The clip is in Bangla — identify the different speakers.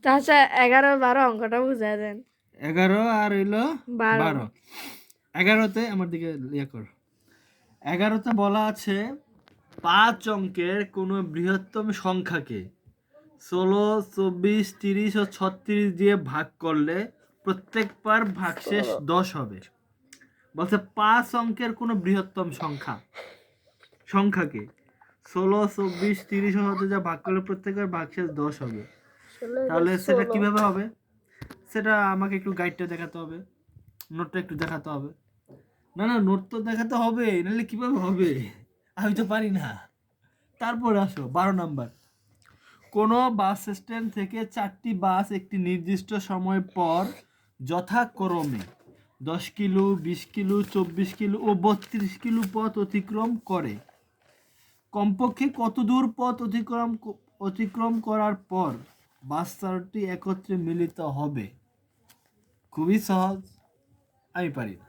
Speaker 1: চাচা 11-12 অঙ্কটা বুঝাই দেন।
Speaker 2: 11 আর হইল
Speaker 1: 12
Speaker 2: 12। 11তে আমার দিকে ইয়ে কর। 11তে বলা আছে 5 অঙ্কের কোনো বৃহত্তম সংখ্যাকে 16, 24, 30 ও 36 দিয়ে ভাগ করলে প্রত্যেকবার ভাগশেষ 10 হবে। বলছে 5 অঙ্কের কোনো বৃহত্তম সংখ্যাকে 16, 24, 30 ও 36 দিয়ে ভাগ করলে প্রত্যেকবার ভাগশেষ 10 হবে। তাহলে সেটা কিভাবে হবে? সেটা আমাকে একটু গাইডটা দেখাতে হবে, নোটটা একটু দেখাতে হবে। না না, নোট তো দেখাতে হবে, নাহলে কিভাবে হবে? আমি তো পারি না। তারপরে আসো 12 নাম্বার। কোনো বাস স্ট্যান্ড থেকে 4টি বাস একটি নির্দিষ্ট সময় পর যথাক্রমে 10 কিলো, 20 কিলো, 24 কিলো ও 32 কিলো পথ অতিক্রম করে। কমপক্ষে কত দূর পথ অতিক্রম করার পর বাস চারটি একত্রে মিলিত হবে? খুবই সহজ, আমি পারি না।